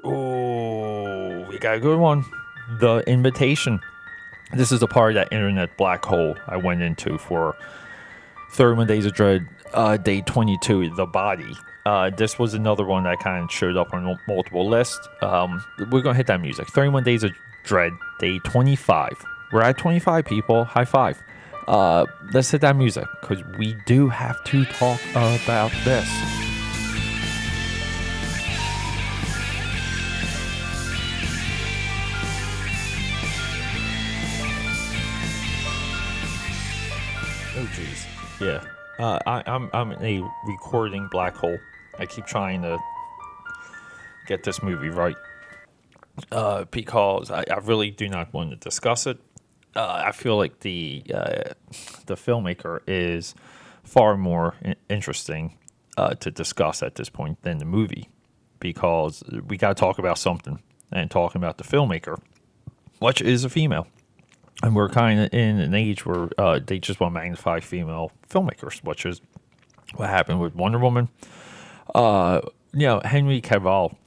Oh, we got a good one. The Invitation. This is a part of that internet black hole I went into for 31 Days of Dread, day 22, The Body. This was another one that kind of showed up on multiple lists. We're going to hit that music. 31 Days of Dread, day 25. We're at 25, people. High five. Let's hit that music because we do have to talk about this. Oh, jeez. Yeah. I'm in a recording black hole. I keep trying to get this movie right because I really do not want to discuss it. I feel like the filmmaker is far more interesting to discuss at this point than the movie because we got to talk about something and talking about the filmmaker, which is a female. And we're kind of in an age where they just want to magnify female filmmakers, which is what happened with Wonder Woman. Henry Cavill,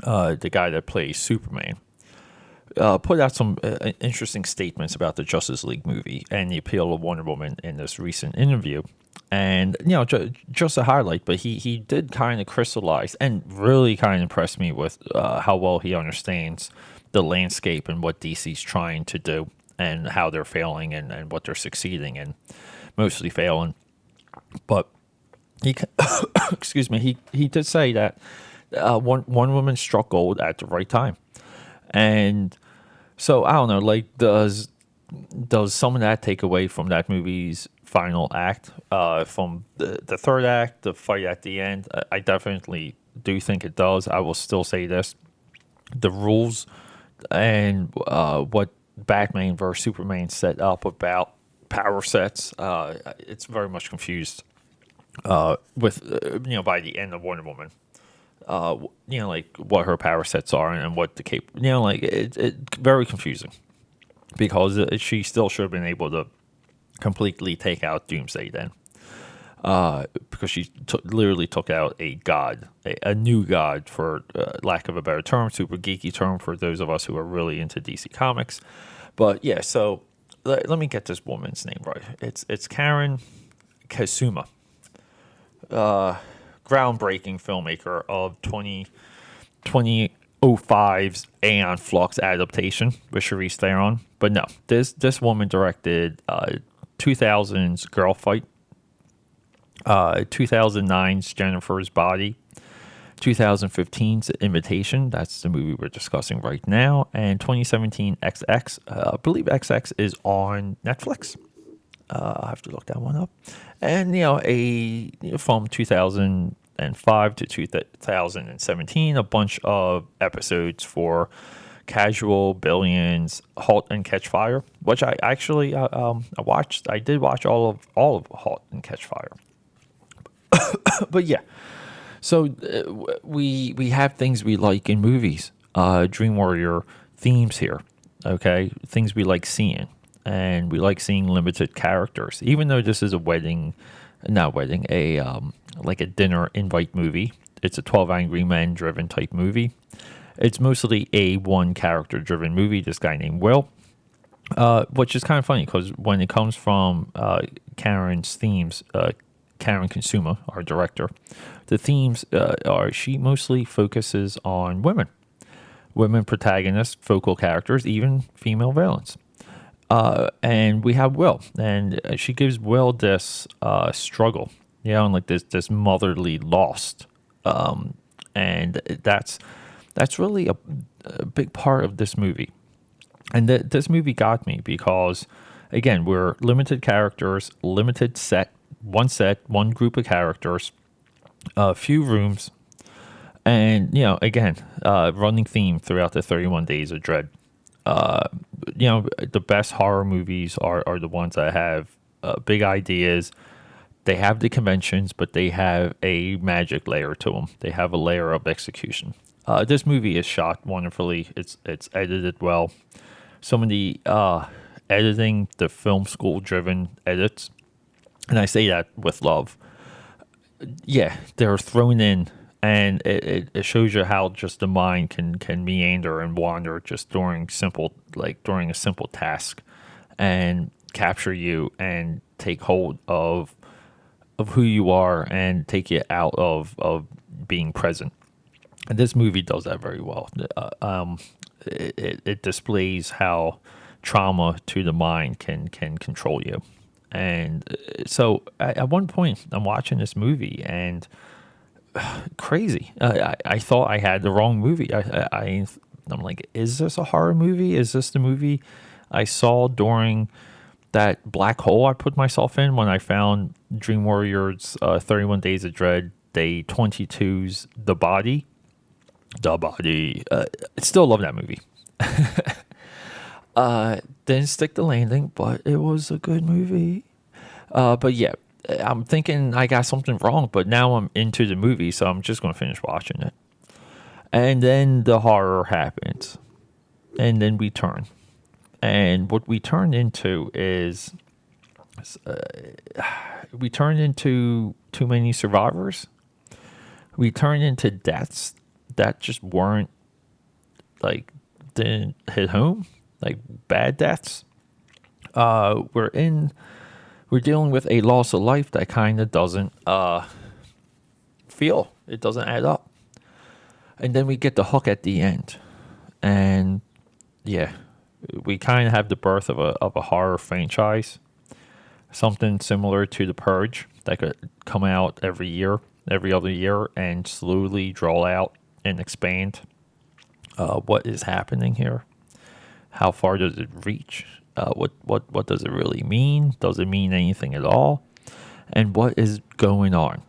the guy that plays Superman, put out some interesting statements about the Justice League movie and the appeal of Wonder Woman in this recent interview. And, just a highlight, but he did kind of crystallize and really kind of impressed me with how well he understands the landscape and what DC's trying to do and how they're failing and what they're succeeding and mostly failing. But he, excuse me, he did say that one woman struck gold at the right time. And so I don't know, like does some of that take away from that movie's final act? From the third act, the fight at the end, I definitely do think it does. I will still say this: the rules and what Batman versus Superman set up about power sets, it's very much confused with by the end of Wonder Woman. Like what her power sets are and what the it's very confusing because she still should have been able to completely take out Doomsday then, because she literally took out a god, a new god, for lack of a better term, super geeky term for those of us who are really into DC Comics. But yeah, so let me get this woman's name right. It's Karen Kasuma. Groundbreaking filmmaker of 2005's Aeon Flux adaptation with Charlize Theron. But no, this woman directed 2000's Girl Fight, 2009's Jennifer's Body, 2015's Invitation, that's the movie we're discussing right now, and 2017 XX. I believe XX is on Netflix. I'll have to look that one up. And, from 2005 to 2017, a bunch of episodes for Casual, Billions, Halt and Catch Fire, which I actually I watched. I did watch all of Halt and Catch Fire. But yeah, so we have things we like in movies. Dream Warrior themes here, okay? Things we like seeing. And we like seeing limited characters, even though this is a like a dinner invite movie. It's a 12 Angry Men driven type movie. It's mostly a one character driven movie. This guy named Will, which is kind of funny because when it comes from Karen's themes, Karen Consuma, our director, the themes are she mostly focuses on women protagonists, focal characters, even female villains. And we have Will, and she gives Will this struggle, and like this motherly lost, and that's really a big part of this movie. And this movie got me because, again, we're limited characters, limited set, one group of characters, a few rooms, and again, running theme throughout the 31 Days of Dread. The best horror movies are the ones that have big ideas. They have the conventions, but they have a magic layer to them. They have a layer of execution. This movie is shot wonderfully. It's edited well. Some of the editing, the film school driven edits, and I say that with love. Yeah, they're thrown in and it shows you how just the mind can meander and wander just during a simple task, and capture you and take hold of who you are and take you out of being present. And this movie does that very well. It displays how trauma to the mind can control you. And so at one point, I'm watching this movie and crazy. I thought I had the wrong movie. I'm like, is this a horror movie? Is this the movie I saw during that black hole I put myself in when I found Dream Warriors 31 Days of Dread, Day 22's The Body? The Body. I still love that movie. Didn't stick the landing, but it was a good movie. But yeah, I'm thinking I got something wrong, but now I'm into the movie, so I'm just going to finish watching it. And then the horror happens. And then we turn. And what we turn into is we turn into too many survivors. We turn into deaths that just weren't, like, didn't hit home, like bad deaths. We're dealing with a loss of life that kind of doesn't feel. It doesn't add up. And then we get the hook at the end. And yeah, we kind of have the birth of a horror franchise, something similar to The Purge that could come out every other year, and slowly draw out and expand. What is happening here? How far does it reach? What does it really mean? Does it mean anything at all? And what is going on?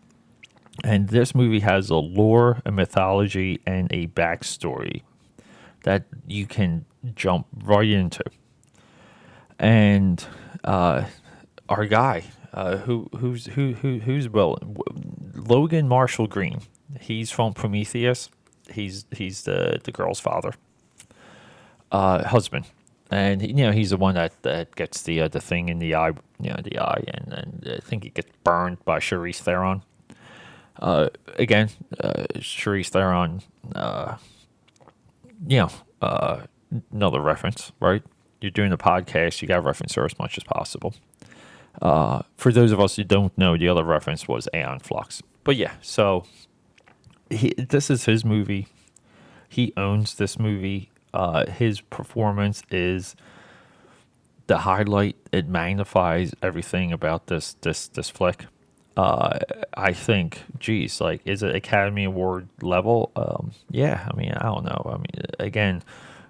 And this movie has a lore, a mythology, and a backstory that you can jump right into. And our guy, who's Logan Marshall Green. He's from Prometheus. He's the girl's father, husband, and he's the one that gets the thing in the eye, and I think he gets burned by Charlize Theron. Again, Charlize Theron, another reference, right? You're doing a podcast, you got to reference her as much as possible. For those of us who don't know, the other reference was Aeon Flux. But yeah, so this is his movie. He owns this movie. His performance is the highlight. It magnifies everything about this flick. I think, geez, like, is it Academy Award level? Yeah, I mean, I don't know. I mean, again,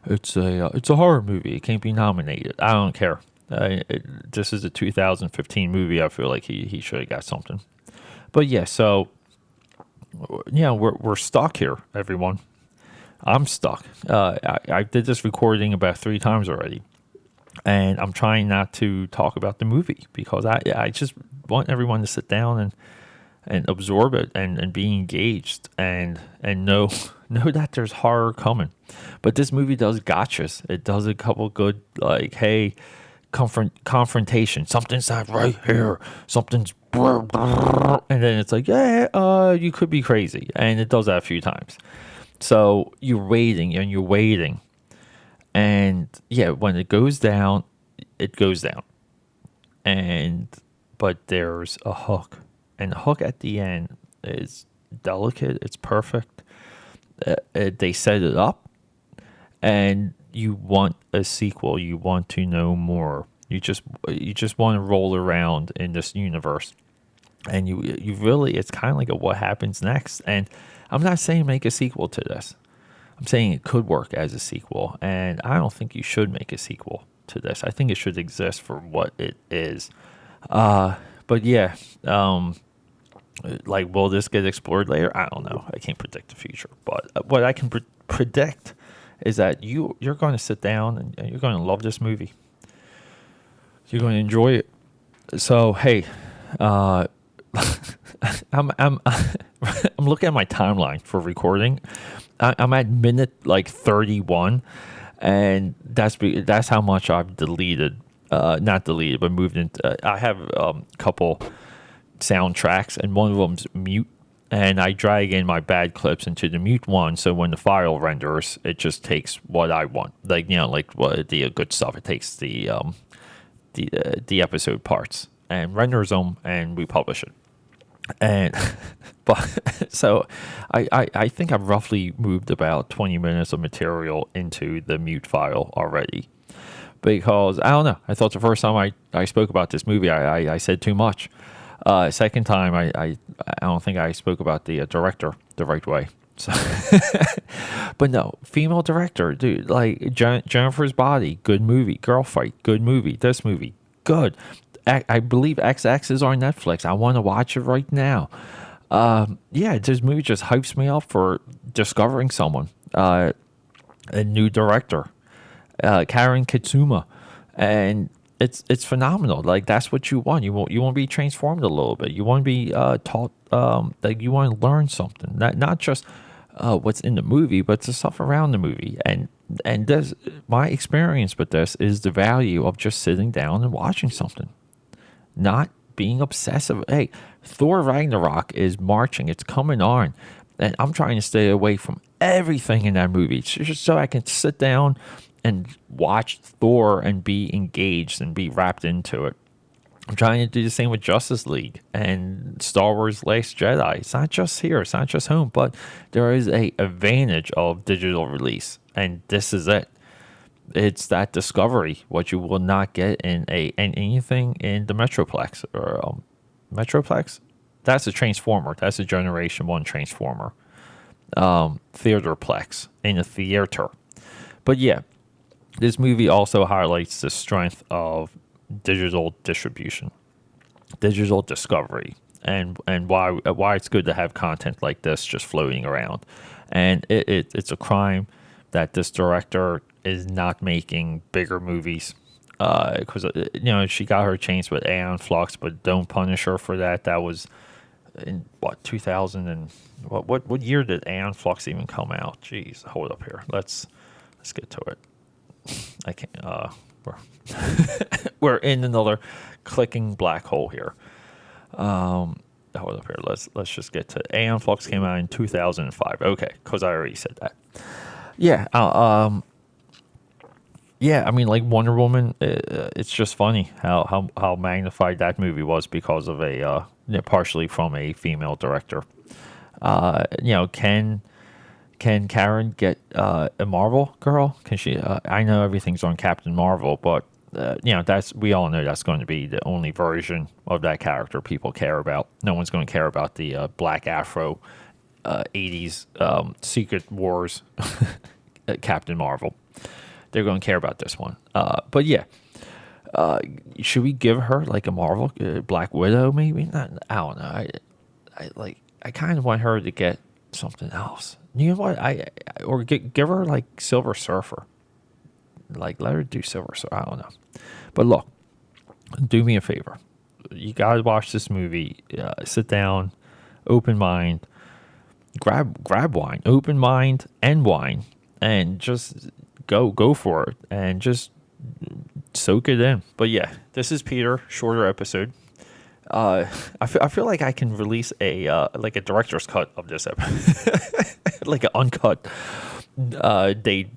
it's a horror movie. It can't be nominated. I don't care. This is a 2015 movie. I feel like he should have got something. But yeah, so yeah, we're stuck here, everyone. I'm stuck. I did this recording about 3 times already, and I'm trying not to talk about the movie because I just want everyone to sit down and absorb it and be engaged and know that there's horror coming. But this movie does gotchas. It does a couple good, like, hey, confrontation. Something's not right here. Something's and then it's like, yeah, you could be crazy. And it does that a few times. So you're waiting. And yeah, when it goes down, it goes down. But there's a hook. And the hook at the end is delicate. It's perfect. They set it up. And you want a sequel. You want to know more. You just want to roll around in this universe. And you really, it's kind of like a what happens next. And I'm not saying make a sequel to this. I'm saying it could work as a sequel. And I don't think you should make a sequel to this. I think it should exist for what it is. But yeah, like, will this get explored later? I don't know. I can't predict the future. But what I can predict is that you're going to sit down and you're going to love this movie. You're going to enjoy it. So, hey, I'm looking at my timeline for recording. I'm at minute like 31, and that's how much I've deleted. Not deleted, but moved into. I have a couple soundtracks, and one of them's mute. and I drag in my bad clips into the mute one. So when the file renders, it just takes what I want, like like what the good stuff. It takes the episode parts and renders them, and we publish it. And but so I think I've roughly moved about 20 minutes of material into the mute file already, because I don't know. I thought the first time I spoke about this movie, I said too much. Second time, I don't think I spoke about the director the right way. So, but no, female director, dude. Like Jennifer's Body, good movie. Girl Fight, good movie. This movie, good. I believe XX is on Netflix. I want to watch it right now. Yeah, this movie just hypes me up for discovering someone, a new director, Karen Kitsuma, and it's phenomenal. Like, that's what you want. You want to be transformed a little bit. You want to be taught, like, you want to learn something, not just what's in the movie, but the stuff around the movie. And this, my experience with this is the value of just sitting down and watching something, not being obsessive. Hey, Thor Ragnarok is marching. It's coming on. And I'm trying to stay away from everything in that movie, just so I can sit down and watch Thor and be engaged and be wrapped into it. I'm trying to do the same with Justice League and Star Wars Last Jedi. It's not just here. It's not just home. But there is a advantage of digital release. And this is it. It's that discovery, what you will not get in anything in the Metroplex. Or Metroplex? That's a Transformer. That's a Generation 1 Transformer. Theaterplex. In a theater. But yeah, this movie also highlights the strength of digital distribution, digital discovery, and why it's good to have content like this just floating around. And it's a crime that this director is not making bigger movies, because she got her chance with Aeon Flux, but don't punish her for that. That was in 2000 and what year did Aeon Flux even come out? Jeez, hold up here. Let's get to it. I can't. We're in another clicking black hole here. Hold up here. Let's just get to Aeon Flux came out in 2005. Okay, because I already said that. Yeah. Yeah. I mean, like Wonder Woman. It's just funny how magnified that movie was because of partially from a female director. Can Karen get a Marvel girl? Can she? I know everything's on Captain Marvel, but we all know that's going to be the only version of that character people care about. No one's going to care about the Black Afro 80s Secret Wars Captain Marvel. They're going to care about this one. But yeah, should we give her like a Marvel Black Widow? Maybe not. I don't know. I kind of want her to get something else. You know what? Give her like Silver Surfer. Like, let her do Silver Surfer. I don't know. But look, do me a favor. You gotta watch this movie. Sit down, open mind, grab wine, open mind and wine, and just go for it and just soak it in. But yeah, this is Peter. Shorter episode. I feel like I can release a director's cut of this episode, like an uncut day.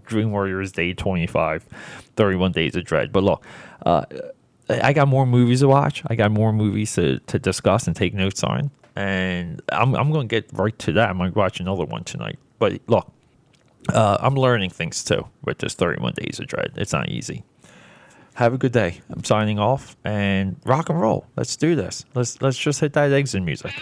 Dream Warriors Day 25, 31 Days of Dread. But look, I got more movies to watch. I got more movies to discuss and take notes on, and I'm going to get right to that. I'm going to watch another one tonight. But look, I'm learning things too with this 31 Days of Dread. It's not easy. Have a good day. I'm signing off, and rock and roll. Let's do this. Let's just hit that exit music.